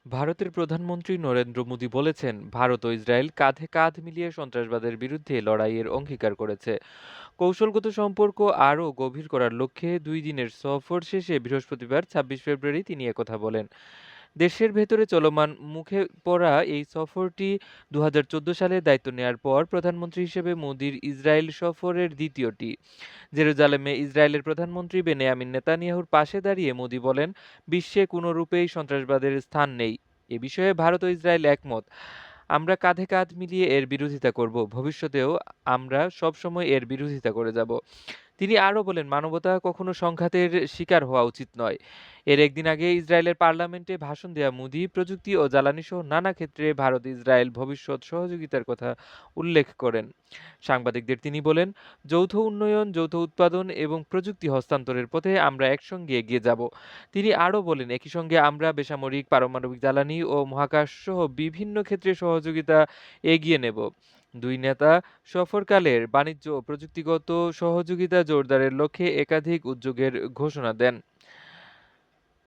ভারতের প্রধানমন্ত্রী নরেন্দ্র মোদী বলেছেন, ভারত ও ইসরায়েল কাঁধে কাঁধ মিলিয়ে সন্ত্রাসবাদের বিরুদ্ধে লড়াইয়ের অঙ্গীকার করেছে। কৌশলগত সম্পর্ক আরও গভীর করার লক্ষ্যে 2 দিনের সফর শেষে বৃহস্পতিবার 26 ফেব্রুয়ারি তিনি একথা বলেন। দেশের ভেতরে চলমান মুখে পড়া এই সফরটি 2014 সালে দায়িত্ব নেয়ার পর প্রধানমন্ত্রী হিসেবে মোদির ইসরায়েল সফরের দ্বিতীয়টি। জেরুজালেমে ইসরায়েলের প্রধানমন্ত্রী বেনিয়ামিন নেতানিয়াহুর পাশে দাঁড়িয়ে মোদি বলেন, বিশ্বে কোনো রূপেই সন্ত্রাসবাদের স্থান নেই। এ বিষয়ে ভারত ও ইসরায়েল একমত। আমরা কাঁধে কাঁধ মিলিয়ে এর বিরোধিতা করব, ভবিষ্যতেও আমরা সবসময় এর বিরোধিতা করে যাব। তিনি আরও বলেন, মানবতা কখনো সংঘাতের শিকার হওয়া উচিত নয়। এর একদিন আগে ইসরায়েলের পার্লামেন্টে ভাষণ দেয়া মোদি প্রযুক্তি ও জ্বালানি সহ নানা ক্ষেত্রে ভারত ইসরায়েল ভবিষ্যৎ সহযোগিতার কথা উল্লেখ করেন। সাংবাদিকদের তিনি বলেন, যৌথ উন্নয়ন, যৌথ উৎপাদন এবং প্রযুক্তি হস্তান্তরের পথে আমরা একসঙ্গে এগিয়ে যাব। তিনি আরও বলেন, একই সঙ্গে আমরা বেসামরিক, পারমাণবিক জ্বালানি ও মহাকাশ সহ বিভিন্ন ক্ষেত্রে সহযোগিতা এগিয়ে নেব। দুই নেতা সফরকালের বাণিজ্য ও প্রযুক্তিগত সহযোগিতা জোরদারের লক্ষ্যে একাধিক উদ্যোগের ঘোষণা দেন।